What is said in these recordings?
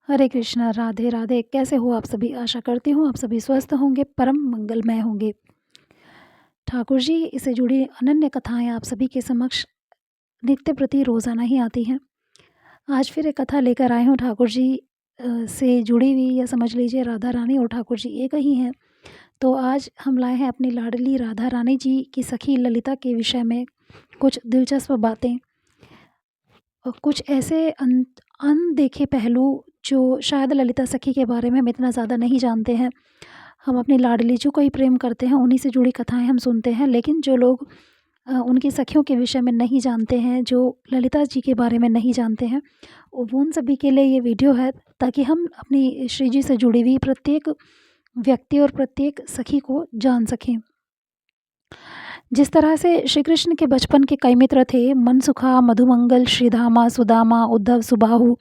हरे कृष्णा, राधे राधे। कैसे हो आप सभी? आशा करती हूँ आप सभी स्वस्थ होंगे, परम मंगलमय होंगे। ठाकुर जी इससे जुड़ी अनन्य कथाएं आप सभी के समक्ष नित्य प्रति रोज़ाना ही आती हैं। आज फिर एक कथा लेकर आए हूँ ठाकुर जी से जुड़ी हुई, या समझ लीजिए राधा रानी और ठाकुर जी एक ही हैं। तो आज हम लाए हैं अपनी लाडली राधा रानी जी की सखी ललिता के विषय में कुछ दिलचस्प बातें और कुछ ऐसे अनदेखे पहलू जो शायद ललिता सखी के बारे में हम इतना ज़्यादा नहीं जानते हैं। हम अपनी लाडली जी को ही प्रेम करते हैं, उन्हीं से जुड़ी कथाएं हम सुनते हैं, लेकिन जो लोग उनकी सखियों के विषय में नहीं जानते हैं, जो ललिता जी के बारे में नहीं जानते हैं, वो उन सभी के लिए ये वीडियो है, ताकि हम अपनी श्री जी से जुड़ी हुई प्रत्येक व्यक्ति और प्रत्येक सखी को जान सकें। जिस तरह से श्री कृष्ण के बचपन के कई मित्र थे, मनसुखा, मधुमंगल, श्रीधामा, सुदामा, उद्धव, सुबाहु,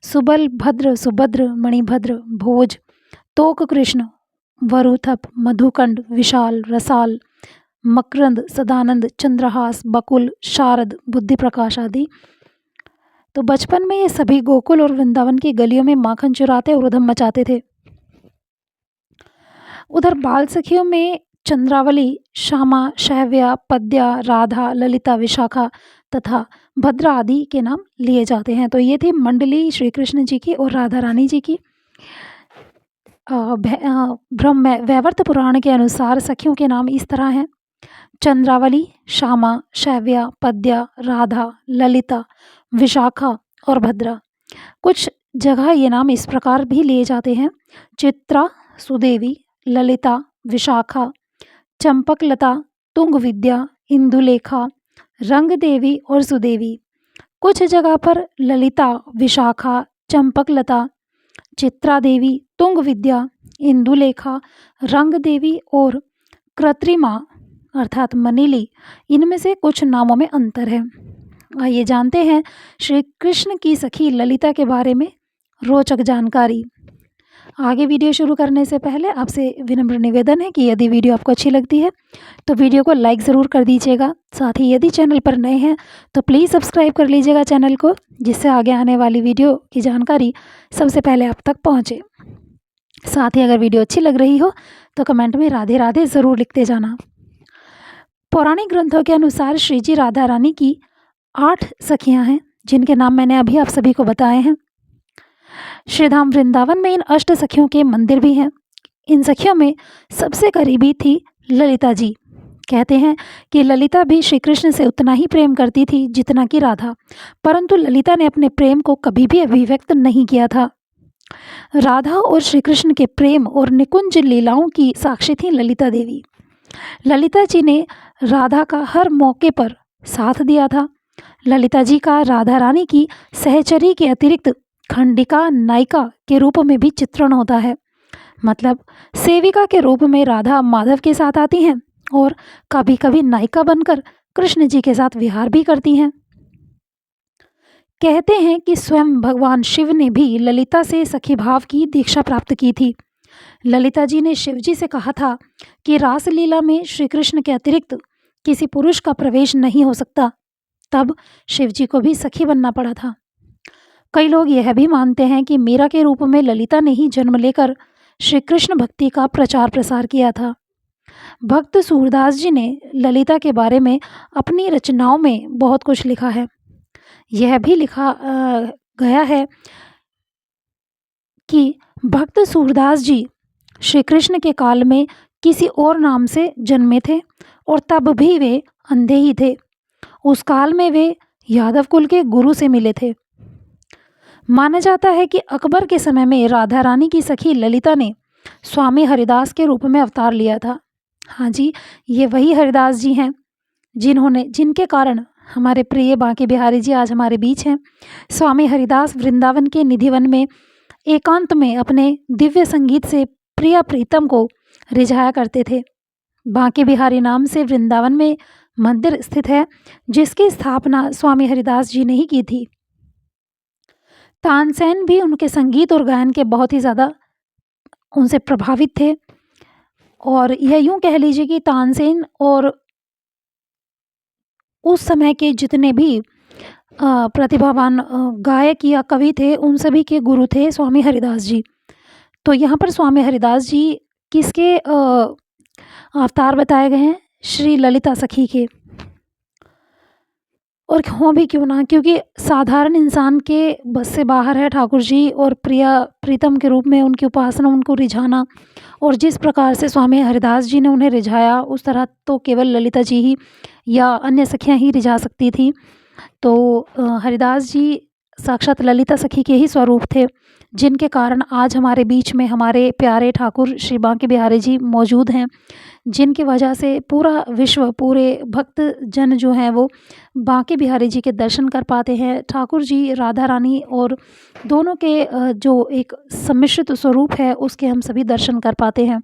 सुबल, भद्र, सुभद्र, मणिभद्र, भोज, तोक कृष्ण, वरुथप, मधुकंड, विशाल, रसाल, मकरंद, सदानंद, चंद्रहास, बकुल, शारद, बुद्धि प्रकाश आदि। तो बचपन में ये सभी गोकुल और वृंदावन की गलियों में माखन चुराते और उधम मचाते थे। उधर बाल सखियों में चंद्रावली, श्यामा, शैव्या, पद्या, राधा, ललिता, विशाखा तथा भद्रा आदि के नाम लिए जाते हैं। तो ये थी मंडली श्री कृष्ण जी की और राधा रानी जी की। ब्रह्म वैवर्त पुराण के अनुसार सखियों के नाम इस तरह हैं: चंद्रावली, श्यामा, शैव्या, पद्या, राधा, ललिता, विशाखा और भद्रा। कुछ जगह ये नाम इस प्रकार भी लिए जाते हैं: चित्रा, सुदेवी, ललिता, विशाखा, चंपकलता, तुंग विद्या, इंदुलेखा, रंग देवी और सुदेवी। कुछ जगह पर ललिता, विशाखा, चंपकलता, चित्रा देवी, तुंग विद्या, इंदुलेखा, रंग देवी और कृत्रिमा अर्थात मनीली, इनमें से कुछ नामों में अंतर है। आइए जानते हैं श्री कृष्ण की सखी ललिता के बारे में रोचक जानकारी। आगे वीडियो शुरू करने से पहले आपसे विनम्र निवेदन है कि यदि वीडियो आपको अच्छी लगती है तो वीडियो को लाइक ज़रूर कर दीजिएगा। साथ ही यदि चैनल पर नए हैं तो प्लीज़ सब्सक्राइब कर लीजिएगा चैनल को, जिससे आगे आने वाली वीडियो की जानकारी सबसे पहले आप तक पहुँचे। साथ ही अगर वीडियो अच्छी लग रही हो तो कमेंट में राधे राधे ज़रूर लिखते जाना। पौराणिक ग्रंथों के अनुसार श्री जी राधा रानी की 8 सखियाँ हैं, जिनके नाम मैंने अभी आप सभी को बताए हैं। श्रीधाम वृंदावन में इन अष्ट सखियों के मंदिर भी हैं। इन सखियों में सबसे करीबी थी ललिता जी। कहते हैं कि ललिता भी श्री कृष्ण से उतना ही प्रेम करती थी जितना कि राधा, परंतु ललिता ने अपने प्रेम को कभी भी अभिव्यक्त नहीं किया था। राधा और श्री कृष्ण के प्रेम और निकुंज लीलाओं की साक्षी थी ललिता देवी। ललिता जी ने राधा का हर मौके पर साथ दिया था। ललिता जी का राधा रानी की सहचरी के अतिरिक्त खंडिका, नायिका के रूप में भी चित्रण होता है। मतलब सेविका के रूप में राधा माधव के साथ आती हैं और कभी कभी नायिका बनकर कृष्ण जी के साथ विहार भी करती हैं। कहते हैं कि स्वयं भगवान शिव ने भी ललिता से सखी भाव की दीक्षा प्राप्त की थी। ललिता जी ने शिव जी से कहा था कि रासलीला में श्री कृष्ण के अतिरिक्त किसी पुरुष का प्रवेश नहीं हो सकता। तब शिव जी को भी सखी बनना पड़ा था। कई लोग यह भी मानते हैं कि मीरा के रूप में ललिता ने ही जन्म लेकर श्री कृष्ण भक्ति का प्रचार प्रसार किया था। भक्त सूरदास जी ने ललिता के बारे में अपनी रचनाओं में बहुत कुछ लिखा है। यह भी लिखा गया है कि भक्त सूरदास जी श्री कृष्ण के काल में किसी और नाम से जन्मे थे और तब भी वे अंधे ही थे। उस काल में वे यादव कुल के गुरु से मिले थे। माना जाता है कि अकबर के समय में राधा रानी की सखी ललिता ने स्वामी हरिदास के रूप में अवतार लिया था। हाँ जी, ये वही हरिदास जी हैं जिनके कारण हमारे प्रिय बांके बिहारी जी आज हमारे बीच हैं। स्वामी हरिदास वृंदावन के निधिवन में एकांत में अपने दिव्य संगीत से प्रिया प्रीतम को रिझाया करते थे। बांके बिहारी नाम से वृंदावन में मंदिर स्थित है, जिसकी स्थापना स्वामी हरिदास जी ने ही की थी। तानसेन भी उनके संगीत और गायन के बहुत ही ज़्यादा उनसे प्रभावित थे। और यह यूँ कह लीजिए कि तानसेन और उस समय के जितने भी प्रतिभावान गायक या कवि थे, उन सभी के गुरु थे स्वामी हरिदास जी। तो यहाँ पर स्वामी हरिदास जी किसके अवतार बताए गए हैं? श्री ललिता सखी के। और हों भी क्यों ना, क्योंकि साधारण इंसान के बस से बाहर है ठाकुर जी, और प्रीतम के रूप में उनकी उपासना, उनको रिझाना, और जिस प्रकार से स्वामी हरिदास जी ने उन्हें रिझाया, उस तरह तो केवल ललिता जी ही या अन्य सखियाँ ही रिझा सकती थी। तो हरिदास जी साक्षात ललिता सखी के ही स्वरूप थे, जिनके कारण आज हमारे बीच में हमारे प्यारे ठाकुर श्री बांके बिहारी जी मौजूद हैं, जिनकी वजह से पूरा विश्व, पूरे भक्त जन जो हैं वो बांके बिहारी जी के दर्शन कर पाते हैं। ठाकुर जी, राधा रानी और दोनों के जो एक सम्मिश्रित स्वरूप है, उसके हम सभी दर्शन कर पाते हैं।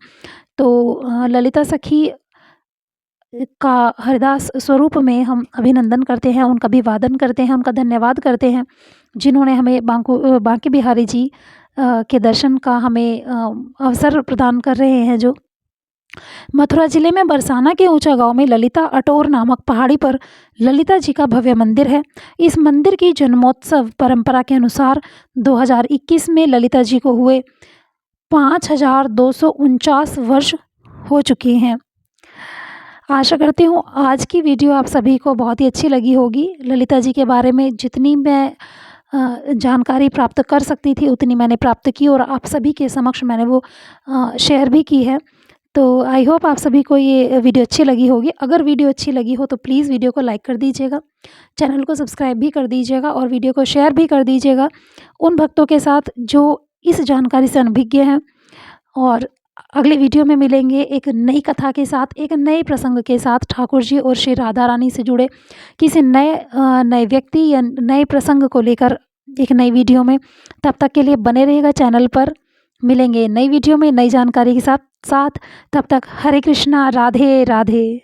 तो ललिता सखी का हरिदास स्वरूप में हम अभिनंदन करते हैं, उनका अभिवादन करते हैं, उनका धन्यवाद करते हैं, जिन्होंने हमें बांके बिहारी जी के दर्शन का हमें अवसर प्रदान कर रहे हैं। जो मथुरा जिले में बरसाना के ऊंचा गांव में ललिता अटोर नामक पहाड़ी पर ललिता जी का भव्य मंदिर है। इस मंदिर की जन्मोत्सव परंपरा के अनुसार 2021 में ललिता जी को हुए 5249 वर्ष हो चुके हैं। आशा करती हूँ आज की वीडियो आप सभी को बहुत ही अच्छी लगी होगी। ललिता जी के बारे में जितनी मैं जानकारी प्राप्त कर सकती थी उतनी मैंने प्राप्त की, और आप सभी के समक्ष मैंने वो शेयर भी की है। तो आई होप आप सभी को ये वीडियो अच्छी लगी होगी। अगर वीडियो अच्छी लगी हो तो प्लीज़ वीडियो को लाइक कर दीजिएगा, चैनल को सब्सक्राइब भी कर दीजिएगा, और वीडियो को शेयर भी कर दीजिएगा उन भक्तों के साथ जो इस जानकारी से अनभिज्ञ हैं। और अगले वीडियो में मिलेंगे एक नई कथा के साथ, एक नए प्रसंग के साथ, ठाकुर जी और श्री राधा रानी से जुड़े किसी नए व्यक्ति या नए प्रसंग को लेकर एक नई वीडियो में। तब तक के लिए बने रहेगा चैनल पर। मिलेंगे नई वीडियो में नई जानकारी के साथ। तब तक हरे कृष्णा, राधे राधे।